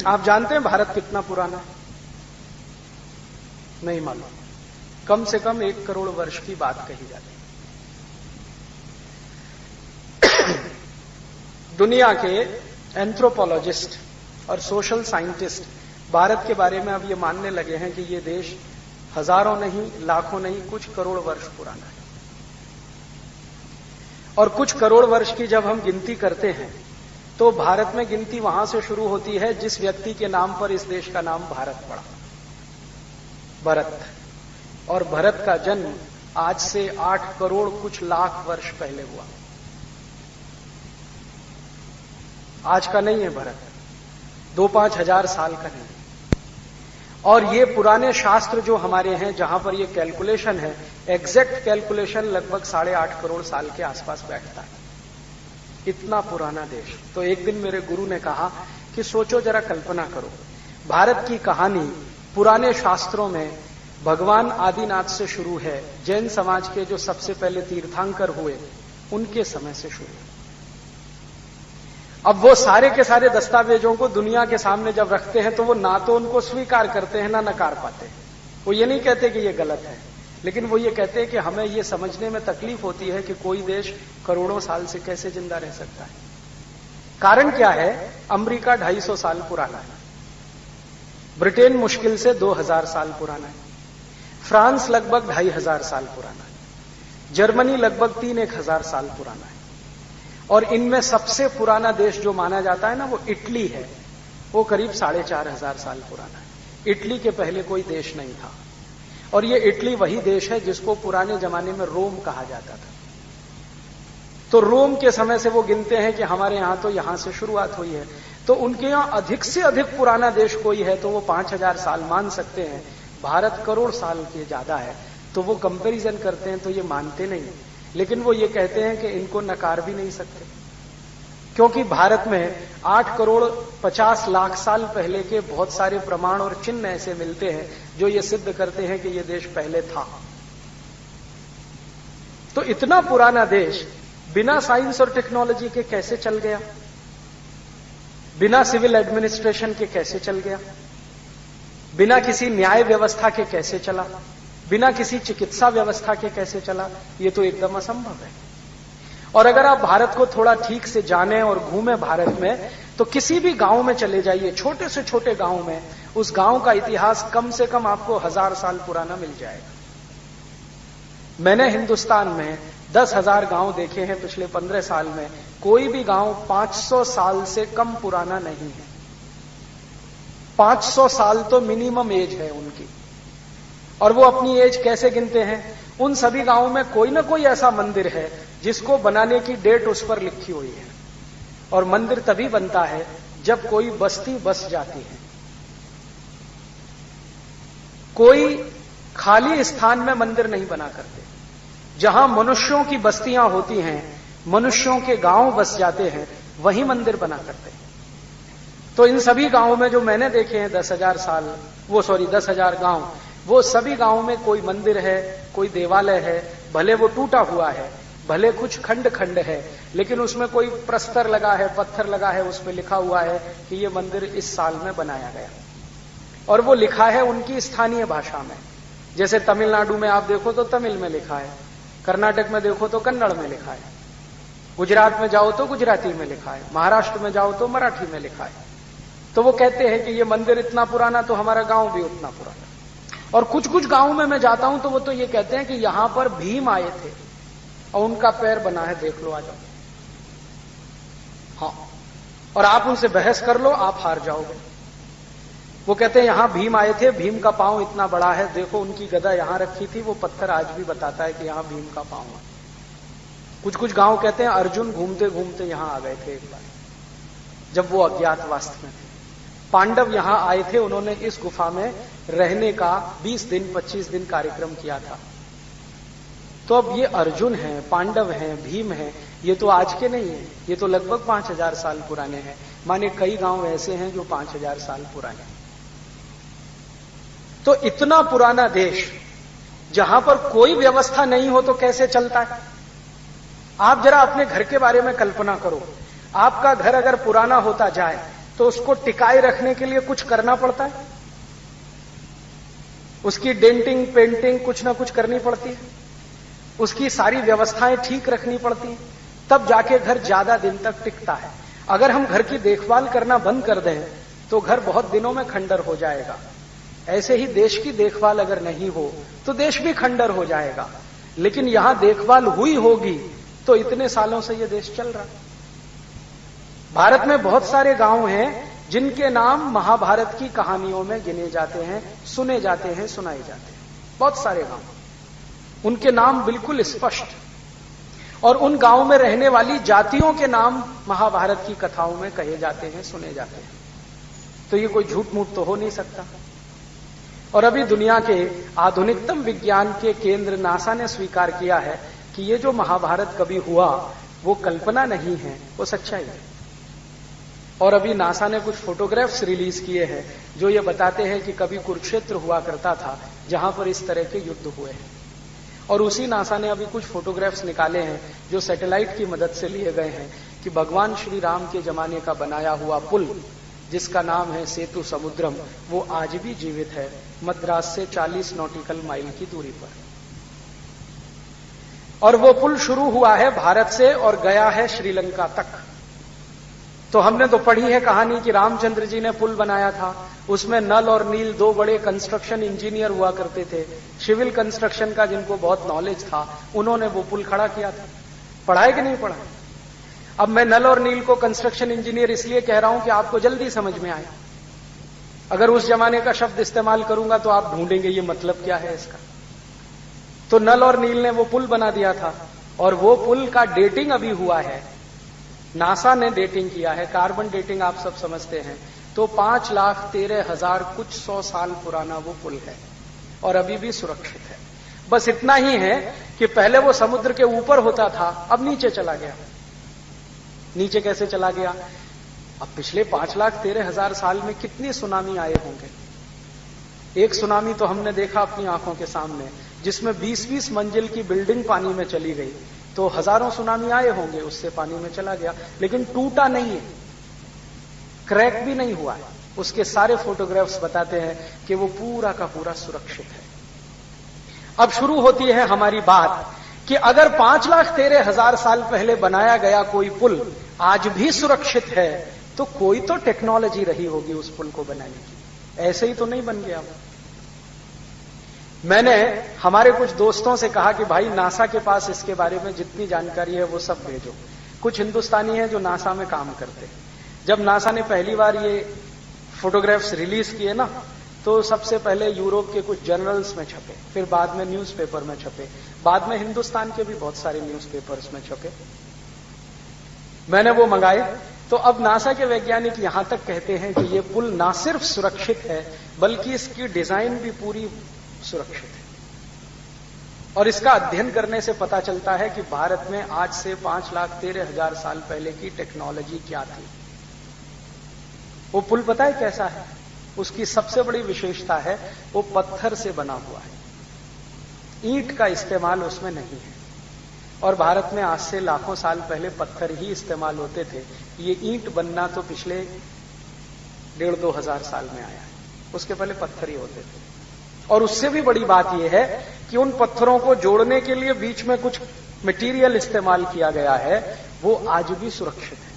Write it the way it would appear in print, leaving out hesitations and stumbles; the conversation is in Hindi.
आप जानते हैं भारत कितना पुराना है? नहीं मालूम। कम से कम 1 करोड़ वर्ष की बात कही जाती है। दुनिया के एंथ्रोपोलॉजिस्ट और सोशल साइंटिस्ट भारत के बारे में अब ये मानने लगे हैं कि ये देश हजारों नहीं, लाखों नहीं, कुछ करोड़ वर्ष पुराना है। और कुछ करोड़ वर्ष की जब हम गिनती करते हैं तो भारत में गिनती वहां से शुरू होती है जिस व्यक्ति के नाम पर इस देश का नाम भारत पड़ा, भरत। और भरत का जन्म आज से 8 करोड़ कुछ लाख वर्ष पहले हुआ। आज का नहीं है भरत, 2-5 हजार साल का नहीं। और ये पुराने शास्त्र जो हमारे हैं, जहां पर ये कैलकुलेशन है, एग्जैक्ट कैलकुलेशन लगभग 8.5 करोड़ साल के आसपास बैठता है। इतना पुराना देश। तो एक दिन मेरे गुरु ने कहा कि सोचो जरा, कल्पना करो, भारत की कहानी पुराने शास्त्रों में भगवान आदिनाथ से शुरू है। जैन समाज के जो सबसे पहले तीर्थंकर हुए उनके समय से शुरू है। अब वो सारे के सारे दस्तावेजों को दुनिया के सामने जब रखते हैं तो वो ना तो उनको स्वीकार करते हैं ना नकार पाते हैं। वो ये नहीं कहते कि ये गलत है, लेकिन वो ये कहते हैं कि हमें ये समझने में तकलीफ होती है कि कोई देश करोड़ों साल से कैसे जिंदा रह सकता है। कारण क्या है? अमेरिका 250 साल पुराना है, ब्रिटेन मुश्किल से 2000 साल पुराना है, फ्रांस लगभग 2500 साल पुराना है, जर्मनी लगभग 3-1000 साल पुराना है। और इनमें सबसे पुराना देश जो माना जाता है ना, वो इटली है। वो करीब 4500 साल पुराना है। इटली के पहले कोई देश नहीं था। और ये इटली वही देश है जिसको पुराने जमाने में रोम कहा जाता था। तो रोम के समय से वो गिनते हैं कि हमारे यहां तो यहां से शुरुआत हुई है। तो उनके यहां अधिक से अधिक पुराना देश कोई है तो वो 5000 साल मान सकते हैं। भारत करोड़ साल के ज्यादा है, तो वो कंपैरिजन करते हैं तो ये मानते नहीं। लेकिन वो ये कहते हैं कि इनको नकार भी नहीं सकते, क्योंकि भारत में 8 करोड़ 50 लाख साल पहले के बहुत सारे प्रमाण और चिन्ह ऐसे मिलते हैं जो ये सिद्ध करते हैं कि ये देश पहले था। तो इतना पुराना देश बिना साइंस और टेक्नोलॉजी के कैसे चल गया? बिना सिविल एडमिनिस्ट्रेशन के कैसे चल गया? बिना किसी न्याय व्यवस्था के कैसे चला? बिना किसी चिकित्सा व्यवस्था के कैसे चला? ये तो एकदम असंभव है। और अगर आप भारत को थोड़ा ठीक से जाने और घूमें भारत में, तो किसी भी गांव में चले जाइए, छोटे से छोटे गांव में, उस गांव का इतिहास कम से कम आपको 1000 साल पुराना मिल जाएगा। मैंने हिंदुस्तान में 10,000 गांव देखे हैं पिछले 15 साल में। कोई भी गांव 500 साल से कम पुराना नहीं है। 500 साल तो मिनिमम एज है उनकी। और वो अपनी एज कैसे गिनते हैं? उन सभी गांवों में कोई ना कोई ऐसा मंदिर है जिसको बनाने की डेट उस पर लिखी हुई है। और मंदिर तभी बनता है जब कोई बस्ती बस जाती है। कोई खाली स्थान में मंदिर नहीं बना करते। जहां मनुष्यों की बस्तियां होती हैं, मनुष्यों के गांव बस जाते हैं, वहीं मंदिर बना करते हैं। तो इन सभी गांवों में जो मैंने देखे हैं 10,000 गांव, वो सभी गांवों में कोई मंदिर है, कोई देवालय है। भले वो टूटा हुआ है, भले कुछ खंड खंड है, लेकिन उसमें कोई प्रस्तर लगा है, पत्थर लगा है, उसमें लिखा हुआ है कि ये मंदिर इस साल में बनाया गया। और वो लिखा है उनकी स्थानीय भाषा में। जैसे तमिलनाडु में आप देखो तो तमिल में लिखा है, कर्नाटक में देखो तो कन्नड़ में लिखा है, गुजरात में जाओ तो गुजराती में लिखा है, महाराष्ट्र में जाओ तो मराठी में लिखा है। तो वो कहते हैं कि ये मंदिर इतना पुराना तो हमारा गांव भी उतना पुराना। और कुछ कुछ गांवों में मैं जाता हूं तो वो तो ये कहते हैं कि यहां पर भीम आए थे और उनका पैर बना है, देख लो, आ जाओ। हाँ, और आप उनसे बहस कर लो, आप हार जाओगे। वो कहते हैं यहां भीम आए थे, भीम का पांव इतना बड़ा है, देखो उनकी गदा यहां रखी थी, वो पत्थर आज भी बताता है कि यहां भीम का पांव है। कुछ कुछ गांव कहते हैं अर्जुन घूमते घूमते यहां आ गए थे एक बार, जब वो अज्ञातवास में थे। पांडव यहां आए थे, उन्होंने इस गुफा में रहने का 20 दिन 25 दिन कार्यक्रम किया था। तो अब ये अर्जुन हैं, पांडव हैं, भीम हैं, ये तो आज के नहीं है, ये तो लगभग 5000 साल पुराने हैं। माने कई गांव ऐसे हैं जो 5000 साल पुराने हैं। तो इतना पुराना देश जहां पर कोई व्यवस्था नहीं हो तो कैसे चलता है? आप जरा अपने घर के बारे में कल्पना करो। आपका घर अगर पुराना होता जाए तो उसको टिकाए रखने के लिए कुछ करना पड़ता है, उसकी डेंटिंग पेंटिंग कुछ ना कुछ करनी पड़ती है, उसकी सारी व्यवस्थाएं ठीक रखनी पड़ती हैं, तब जाके घर ज्यादा दिन तक टिकता है। अगर हम घर की देखभाल करना बंद कर दें तो घर बहुत दिनों में खंडर हो जाएगा। ऐसे ही देश की देखभाल अगर नहीं हो तो देश भी खंडर हो जाएगा। लेकिन यहां देखभाल हुई होगी तो इतने सालों से यह देश चल रहा है। भारत में बहुत सारे गांव हैं जिनके नाम महाभारत की कहानियों में गिने जाते हैं, सुने जाते हैं, सुनाए जाते हैं। बहुत सारे गांव, उनके नाम बिल्कुल स्पष्ट, और उन गांव में रहने वाली जातियों के नाम महाभारत की कथाओं में कहे जाते हैं, सुने जाते हैं। तो ये कोई झूठ मूठ तो हो नहीं सकता। और अभी दुनिया के आधुनिकतम विज्ञान के केंद्र नासा ने स्वीकार किया है कि ये जो महाभारत कभी हुआ वो कल्पना नहीं है, वो सच्चाई है। और अभी नासा ने कुछ फोटोग्राफ्स रिलीज किए हैं जो ये बताते हैं कि कभी कुरुक्षेत्र हुआ करता था जहां पर इस तरह के युद्ध हुए हैं। और उसी नासा ने अभी कुछ फोटोग्राफ्स निकाले हैं जो सैटेलाइट की मदद से लिए गए हैं कि भगवान श्री राम के जमाने का बनाया हुआ पुल जिसका नाम है सेतु समुद्रम, वो आज भी जीवित है मद्रास से 40 नॉटिकल माइल की दूरी पर। और वो पुल शुरू हुआ है भारत से और गया है श्रीलंका तक। तो हमने तो पढ़ी है कहानी कि रामचंद्र जी ने पुल बनाया था, उसमें नल और नील दो बड़े कंस्ट्रक्शन इंजीनियर हुआ करते थे, सिविल कंस्ट्रक्शन का जिनको बहुत नॉलेज था, उन्होंने वो पुल खड़ा किया था। पढ़ा है कि नहीं पढ़ा? अब मैं नल और नील को कंस्ट्रक्शन इंजीनियर इसलिए कह रहा हूं कि आपको जल्दी समझ में आए। अगर उस जमाने का शब्द इस्तेमाल करूंगा तो आप ढूंढेंगे ये मतलब क्या है इसका। तो नल और नील ने वो पुल बना दिया था और वो पुल का डेटिंग अभी हुआ है, नासा ने डेटिंग किया है, कार्बन डेटिंग आप सब समझते हैं। तो 5,13,000 कुछ 100 साल पुराना वो पुल है और अभी भी सुरक्षित है। बस इतना ही है कि पहले वो समुद्र के ऊपर होता था, अब नीचे चला गया। नीचे कैसे चला गया? अब पिछले 5,13,000 साल में कितनी सुनामी आए होंगे। एक सुनामी तो हमने देखा अपनी आंखों के सामने जिसमें 20-20 मंजिल की बिल्डिंग पानी में चली गई। तो हजारों सुनामी आए होंगे, उससे पानी में चला गया, लेकिन टूटा नहीं है, क्रैक भी नहीं हुआ है। उसके सारे फोटोग्राफ्स बताते हैं कि वो पूरा का पूरा सुरक्षित है। अब शुरू होती है हमारी बात कि अगर 5,13,000 साल पहले बनाया गया कोई पुल आज भी सुरक्षित है तो कोई तो टेक्नोलॉजी रही होगी उस पुल को बनाने की। ऐसे ही तो नहीं बन गया वो। मैंने हमारे कुछ दोस्तों से कहा कि भाई नासा के पास इसके बारे में जितनी जानकारी है वो सब भेजो। कुछ हिंदुस्तानी हैं जो नासा में काम करते हैं। जब नासा ने पहली बार ये फोटोग्राफ्स रिलीज किए ना, तो सबसे पहले यूरोप के कुछ जर्नल्स में छपे, फिर बाद में न्यूज़पेपर में छपे, बाद में हिंदुस्तान के भी बहुत सारे न्यूज़पेपर्स में छपे। मैंने वो मंगाए। तो अब नासा के वैज्ञानिक यहां तक कहते हैं कि ये पुल ना सिर्फ सुरक्षित है बल्कि इसकी डिजाइन भी पूरी सुरक्षित है। और इसका अध्ययन करने से पता चलता है कि भारत में आज से 5,13,000 साल पहले की टेक्नोलॉजी क्या थी। वो पुल पता है कैसा है? उसकी सबसे बड़ी विशेषता है वो पत्थर से बना हुआ है, ईंट का इस्तेमाल उसमें नहीं है। और भारत में आज से लाखों साल पहले पत्थर ही इस्तेमाल होते थे। ये ईंट बनना तो पिछले 1,500-2 हजार साल में आया है, उसके पहले पत्थर ही होते थे। और उससे भी बड़ी बात यह है कि उन पत्थरों को जोड़ने के लिए बीच में कुछ मटेरियल इस्तेमाल किया गया है, वो आज भी सुरक्षित है।